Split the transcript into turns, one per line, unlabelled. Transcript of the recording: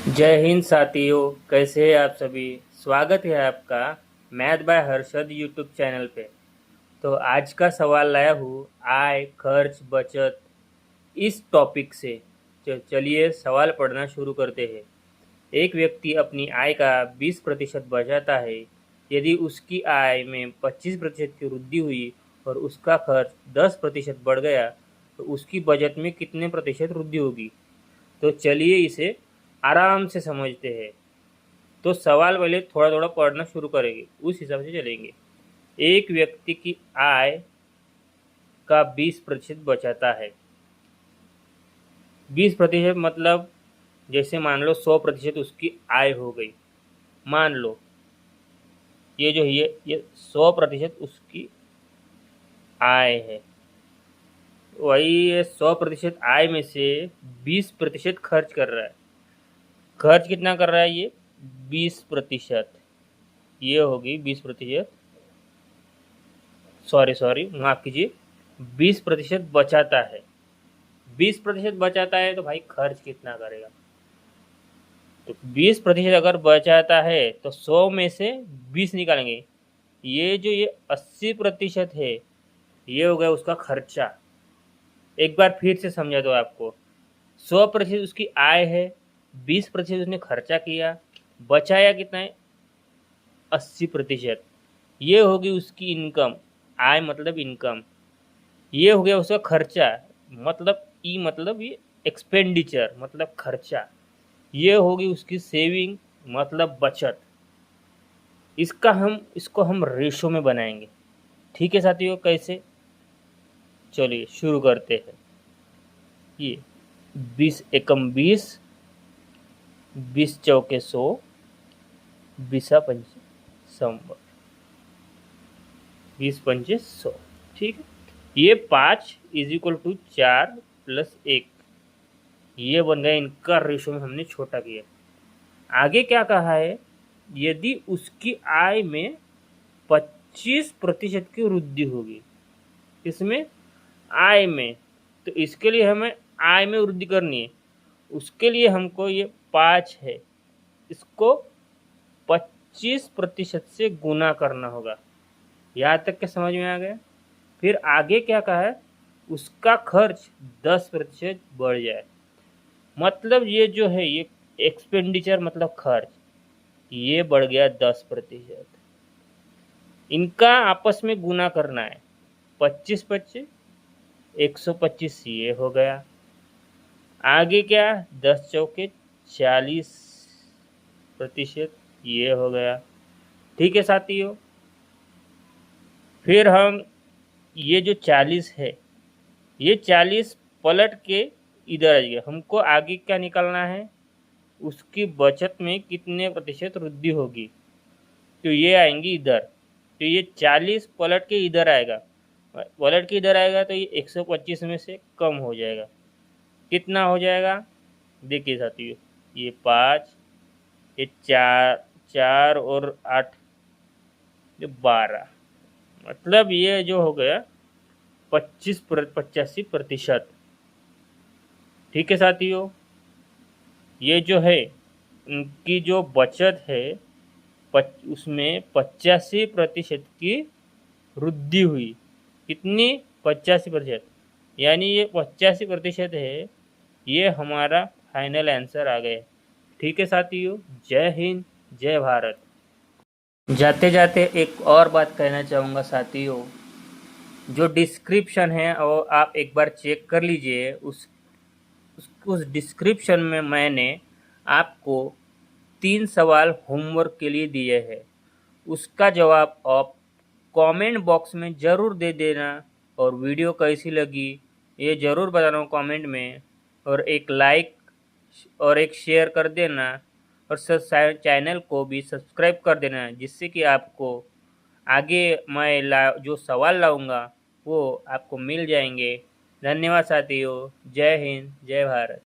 जय हिंद साथियों, कैसे हैं आप सभी। स्वागत है आपका math bye Harshad YouTube channel पे। तो आज का सवाल लाया हूँ आय, खर्च, बचत इस टॉपिक से। चलिए सवाल पढ़ना शुरू करते हैं। एक व्यक्ति अपनी आय का 20% बचाता है। यदि उसकी आय में 25% की वृद्धि हुई और उसका खर्च 10% बढ़ गया तो उसकी बचत में कितने प्रतिशत वृद्धि होगी। तो चलिए इसे आराम से समझते हैं। तो सवाल पहले थोड़ा थोड़ा पढ़ना शुरू करेंगे, उस हिसाब से चलेंगे। एक व्यक्ति की आय का 20% बचाता है। 20% मतलब जैसे मान लो 100% उसकी आय हो गई। मान लो ये जो है ये 100% उसकी आय है। वही ये 100% आय में से 20% खर्च कर रहा है। खर्च कितना कर रहा है ये 20%। ये होगी 20%, सॉरी माफ़ कीजिए, 20% बचाता है। 20% बचाता है तो भाई खर्च कितना करेगा। तो 20% अगर बचाता है तो 100 में से 20 निकालेंगे। ये 80% है, ये हो गया उसका खर्चा। एक बार फिर से समझा दो आपको। 100% उसकी आय है, 20% उसने खर्चा किया, बचाया कितना है 80%। ये होगी उसकी इनकम। आय मतलब इनकम। ये हो गया उसका खर्चा, मतलब ई मतलब ये एक्सपेंडिचर मतलब खर्चा। ये होगी उसकी सेविंग मतलब बचत। इसको हम रेशो में बनाएंगे। ठीक है साथियों, कैसे, चलिए शुरू करते हैं। ये 20 एकम 20, 20 चौके 100, 20 पंचे 100, 20 पंचे 100। ठीक है, ये 5 इज इक्वल टू 4 प्लस 1। ये बन गया इनका रेशो में हमने छोटा किया। आगे क्या कहा है, यदि उसकी आय में 25% की वृद्धि होगी। इसमें आय में, तो इसके लिए हमें आय में वृद्धि करनी है। उसके लिए हमको ये 5 है, इसको 25% से गुना करना होगा। यहाँ तक के समझ में आ गया। फिर आगे क्या कहा है, उसका खर्च 10% बढ़ जाए। मतलब ये जो है ये एक्सपेंडिचर मतलब खर्च, ये बढ़ गया 10%। इनका आपस में गुना करना है। 25 25 125 ये हो गया। आगे क्या, 10 चौके 40% ये हो गया। ठीक है साथियों, फिर हम ये जो 40 है, ये 40 पलट के इधर आ जाएगा। हमको आगे क्या निकालना है, उसकी बचत में कितने प्रतिशत वृद्धि होगी। तो ये आएंगी इधर। तो ये 40 पलट के इधर आएगा। पलट के इधर आएगा तो ये 125 में से कम हो जाएगा। कितना हो जाएगा, देखिए साथियों, ये 5, ये 4, 4 और 8, ये 12, मतलब ये जो हो गया 85%। ठीक है साथियों, ये जो है उनकी जो बचत है उसमें 85% की वृद्धि हुई। कितनी, 85%। यानी ये 85% है। ये हमारा फाइनल आंसर आ गया। ठीक है साथियों, जय हिंद, जय भारत। जाते जाते एक और बात कहना चाहूँगा साथियों, जो डिस्क्रिप्शन है वो आप एक बार चेक कर लीजिए। उस डिस्क्रिप्शन में मैंने आपको 3 सवाल होमवर्क के लिए दिए हैं। उसका जवाब आप कमेंट बॉक्स में ज़रूर दे देना। और वीडियो कैसी लगी ये ज़रूर बताना कमेंट में। और एक लाइक और एक शेयर कर देना। और चैनल को भी सब्सक्राइब कर देना, जिससे कि आपको आगे मैं जो सवाल लाऊंगा वो आपको मिल जाएंगे। धन्यवाद साथियों, जय हिंद, जय भारत।